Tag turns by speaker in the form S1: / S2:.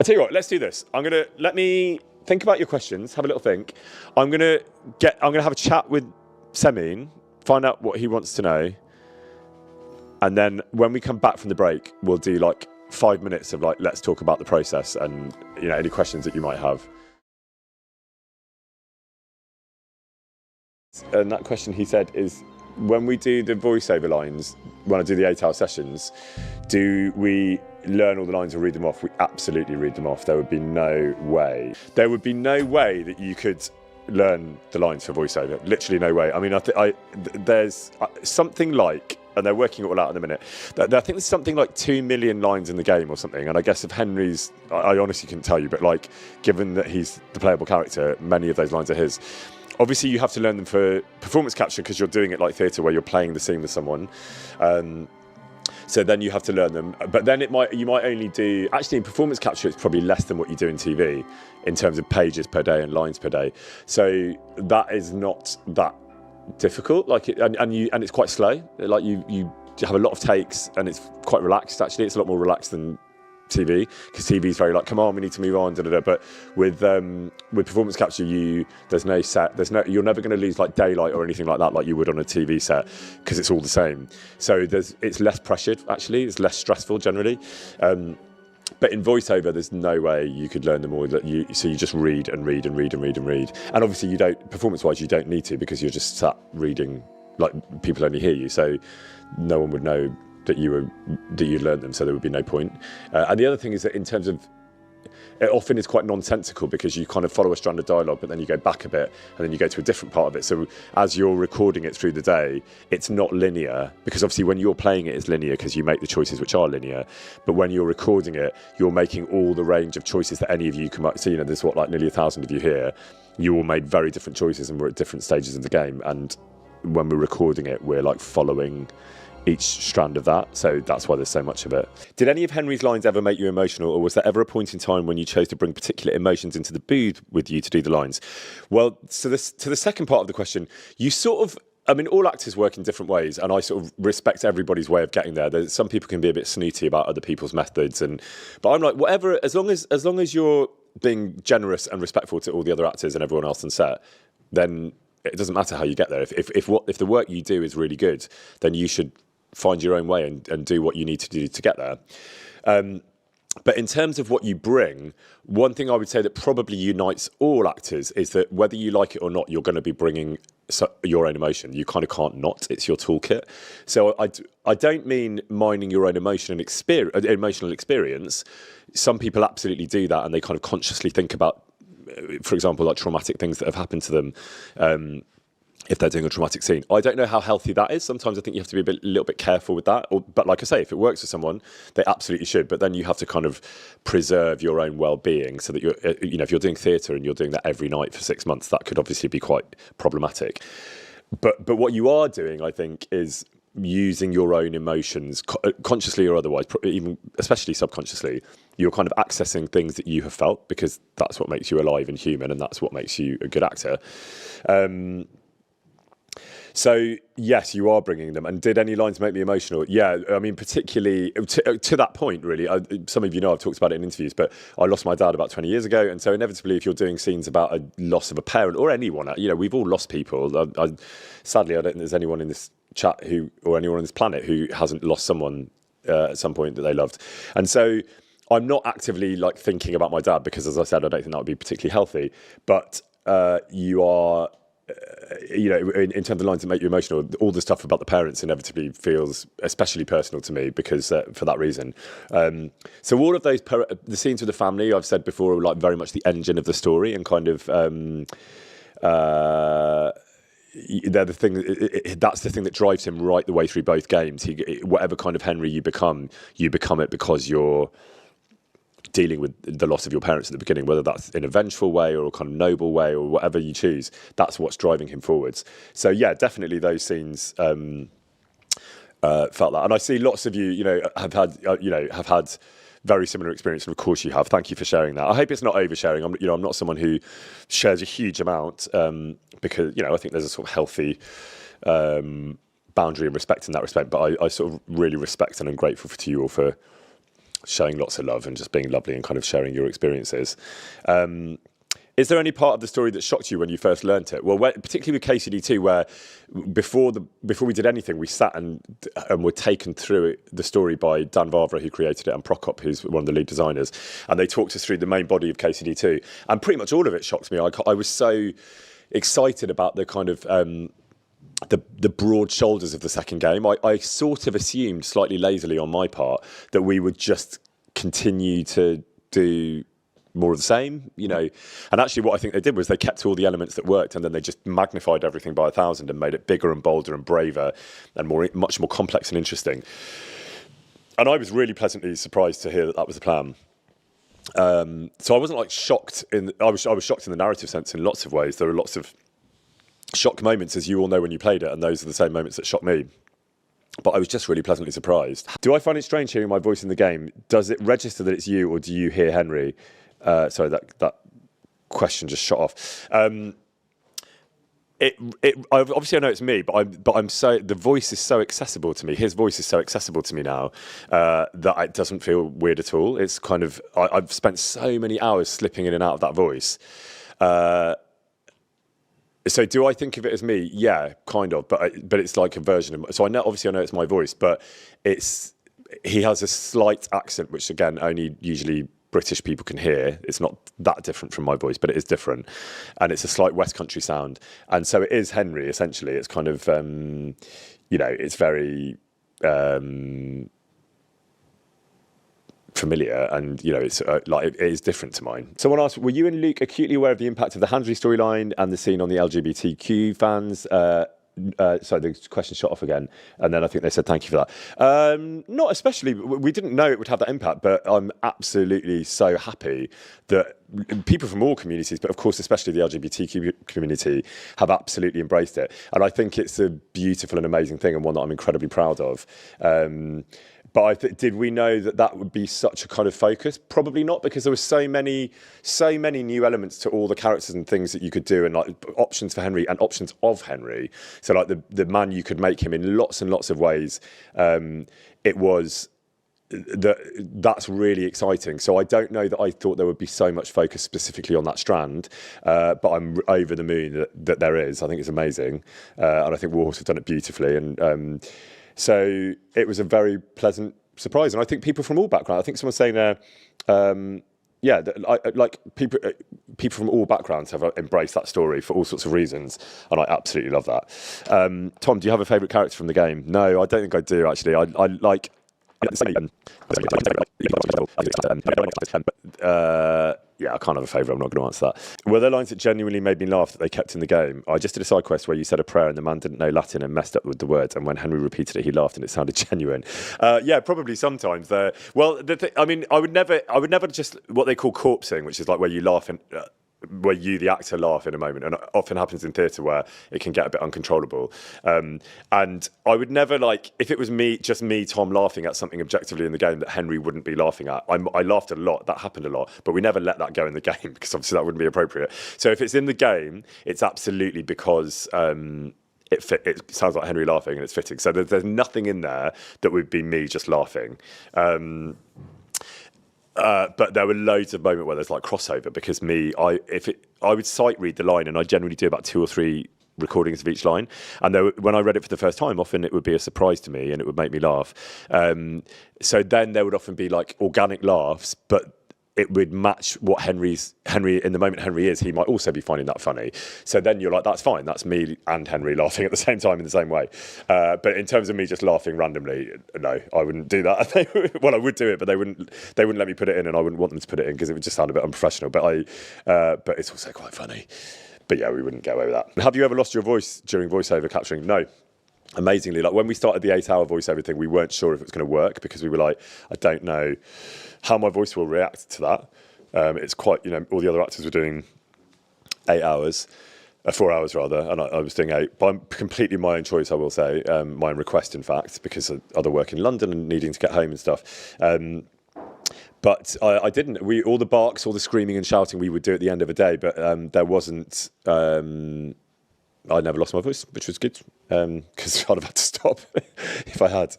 S1: I tell you what, let's do this. Let me think about your questions, have a little think. I'm gonna have a chat with Semin, find out what he wants to know, and then when we come back from the break, we'll do like 5 minutes of like, let's talk about the process and any questions that you might have. And that question, he said, is when we do the voiceover lines, when I do the 8-hour sessions, do we learn all the lines or read them off? We absolutely read them off. There would be no way. There would be no way that you could learn the lines for voiceover. Literally no way. I mean, there's something like, and they're working it all out in a minute, I think there's something like 2 million lines in the game or something. And I guess if Henry's, I honestly couldn't tell you, but like, given that he's the playable character, many of those lines are his. Obviously, you have to learn them for performance capture because you're doing it like theatre where you're playing the scene with someone. So then you have to learn them. But then you might only do... Actually, in performance capture, it's probably less than what you do in TV in terms of pages per day and lines per day. So that is not that difficult. And it's quite slow. Like you have a lot of takes and it's quite relaxed, actually. It's a lot more relaxed than TV, because TV is very like, come on, we need to move on, but with performance capture, there's no set, you're never going to lose like daylight or anything like that like you would on a TV set, because it's all the same. So it's less pressured, actually, it's less stressful generally. But in voiceover, there's no way you could learn them all. So you just read and read and read and read and read. And obviously you don't, performance-wise, you don't need to, because you're just sat reading, like people only hear you, so no one would know that you learned them, so there would be no point. And the other thing is that in terms of, it often is quite nonsensical because you kind of follow a strand of dialogue, but then you go back a bit and then you go to a different part of it. So as you're recording it through the day, it's not linear, because obviously when you're playing it, it's linear because you make the choices which are linear. But when you're recording it, you're making all the range of choices that any of you can make. So, there's like nearly 1,000 of you here. You all made very different choices and we're at different stages of the game. And when we're recording it, we're like following each strand of that, so that's why there's so much of it. Did any of Henry's lines ever make you emotional, or was there ever a point in time when you chose to bring particular emotions into the booth with you to do the lines? Well, so to the second part of the question, you sort of, I mean, all actors work in different ways, and I sort of respect everybody's way of getting there. Some people can be a bit snooty about other people's methods, but I'm like, whatever, as long as you're being generous and respectful to all the other actors and everyone else on set, then it doesn't matter how you get there. If the work you do is really good, then you should find your own way and do what you need to do to get there. But in terms of what you bring, one thing I would say that probably unites all actors is that whether you like it or not, you're going to be bringing your own emotion. You kind of can't not. It's your toolkit. So I don't mean mining your own emotional experience. Some people absolutely do that, and they kind of consciously think about, for example, like traumatic things that have happened to them. If they're doing a traumatic scene. I don't know how healthy that is. Sometimes I think you have to be a little bit careful with that. But like I say, if it works for someone, they absolutely should. But then you have to kind of preserve your own well-being, so that if you're doing theatre and you're doing that every night for 6 months, that could obviously be quite problematic. But what you are doing, I think, is using your own emotions, consciously or otherwise, even especially subconsciously. You're kind of accessing things that you have felt, because that's what makes you alive and human, and that's what makes you a good actor. So, yes, you are bringing them. And did any lines make me emotional? Yeah, I mean, particularly to that point, really. Some of you know I've talked about it in interviews, but I lost my dad about 20 years ago. And so inevitably, if you're doing scenes about a loss of a parent or anyone, we've all lost people. Sadly, I don't think there's anyone in this chat or anyone on this planet who hasn't lost someone at some point that they loved. And so I'm not actively like thinking about my dad, because, as I said, I don't think that would be particularly healthy. But you are... in terms of the lines that make you emotional, all the stuff about the parents inevitably feels especially personal to me, because for that reason. So all of those, the scenes with the family, I've said before, are like very much the engine of the story, and kind of they're the thing. That's the thing that drives him right the way through both games. Whatever kind of Henry you become it because you're dealing with the loss of your parents at the beginning, whether that's in a vengeful way or a kind of noble way or whatever you choose. That's what's driving him forwards. So yeah, definitely those scenes felt that. And I see lots of you, have had very similar experience, and of course you have. Thank you for sharing that. I hope it's not oversharing. I'm not someone who shares a huge amount, because I think there's a sort of healthy boundary and respect in that respect. But I sort of really respect and I'm grateful to you all for showing lots of love and just being lovely and kind of sharing your experiences. Is there any part of the story that shocked you when you first learnt it? Well, particularly with KCD2, where before we did anything, we sat and were taken through the story by Dan Vavra, who created it, and Prokop, who's one of the lead designers, and they talked us through the main body of KCD2, and pretty much all of it shocked me. I was so excited about the kind of the broad shoulders of the second game. I sort of assumed, slightly lazily on my part, that we would just continue to do more of the same, you know. And actually what I think they did was they kept all the elements that worked, and then they just magnified everything by 1,000 and made it bigger and bolder and braver and much more complex and interesting. And I was really pleasantly surprised to hear that was the plan. So I wasn't like shocked I was shocked in the narrative sense in lots of ways. There were lots of shock moments, as you all know, when you played it, and those are the same moments that shocked me. But I was just really pleasantly surprised. Do I find it strange hearing my voice in the game? Does it register that it's you, or do you hear Henry? Sorry, that question just shot off. Obviously I know it's me, but I'm so, the voice is so accessible to me. His voice is so accessible to me now that it doesn't feel weird at all. It's kind of, I've spent so many hours slipping in and out of that voice. So do I think of it as me? Yeah, kind of, but it's like a version of. So obviously I know it's my voice, but he has a slight accent, which again only usually British people can hear. It's not that different from my voice, but it is different, and it's a slight West Country sound, and so it is Henry essentially. It's kind of you know, it's very familiar, and you know, it's like it is different to mine. Someone asked, were you and Luke acutely aware of the impact of the Henry storyline and the scene on the LGBTQ fans? Sorry, the question shot off again, and then I think they said thank you for that. Not especially. We didn't know it would have that impact, but I'm absolutely so happy that people from all communities, but of course especially the LGBTQ community, have absolutely embraced it. And I think it's a beautiful and amazing thing, and one that I'm incredibly proud of. But did we know that would be such a kind of focus? Probably not, because there were so many new elements to all the characters and things that you could do, and like options for Henry and options of Henry. So like the man, you could make him in lots and lots of ways. That's really exciting. So I don't know that I thought there would be so much focus specifically on that strand, but I'm over the moon that there is. I think it's amazing, and I think Warhorse have done it beautifully. And so it was a very pleasant surprise, and I think people from all backgrounds. I think someone's saying there, yeah, like people from all backgrounds have embraced that story for all sorts of reasons, and I absolutely love that. Tom, do you have a favourite character from the game? No, I don't think I do actually. I like. Yeah, I can't have a favourite. I'm not going to answer that. Were there lines that genuinely made me laugh that they kept in the game? I just did a side quest where you said a prayer and the man didn't know Latin and messed up with the words, and when Henry repeated it, he laughed and it sounded genuine. Yeah, probably sometimes. Well, I mean, I would never just what they call corpsing, which is like where you laugh and. Where you, the actor, laugh in a moment, and it often happens in theatre where it can get a bit uncontrollable. And I would never, like, if it was just me, Tom, laughing at something objectively in the game that Henry wouldn't be laughing at. I laughed a lot, that happened a lot, but we never let that go in the game because obviously that wouldn't be appropriate. So if it's in the game, it's absolutely because it sounds like Henry laughing and it's fitting. So there's nothing in there that would be me just laughing. But there were loads of moments where there's like crossover, because I would sight read the line, and I generally do about 2 or 3 recordings of each line, and when I read it for the first time, often it would be a surprise to me and it would make me laugh. So then there would often be like organic laughs, but it would match what Henry in the moment Henry is. He might also be finding that funny. So then you're like, that's fine. That's me and Henry laughing at the same time in the same way. But in terms of me just laughing randomly, no, I wouldn't do that. Well, I would do it, but they wouldn't let me put it in, and I wouldn't want them to put it in because it would just sound a bit unprofessional. But it's also quite funny. But yeah, we wouldn't get away with that. Have you ever lost your voice during voiceover capturing? No. Amazingly, like when we started the 8-hour voiceover thing, we weren't sure if it was going to work, because we were like, I don't know how my voice will react to that. It's quite, all the other actors were doing 8 hours, 4 hours rather, and I was doing 8. But completely my own choice, I will say, my own request, in fact, because of other work in London and needing to get home and stuff. But I didn't. All the barks, all the screaming and shouting, we would do at the end of a day. But there wasn't. I never lost my voice, which was good, because I'd have had to stop if I had.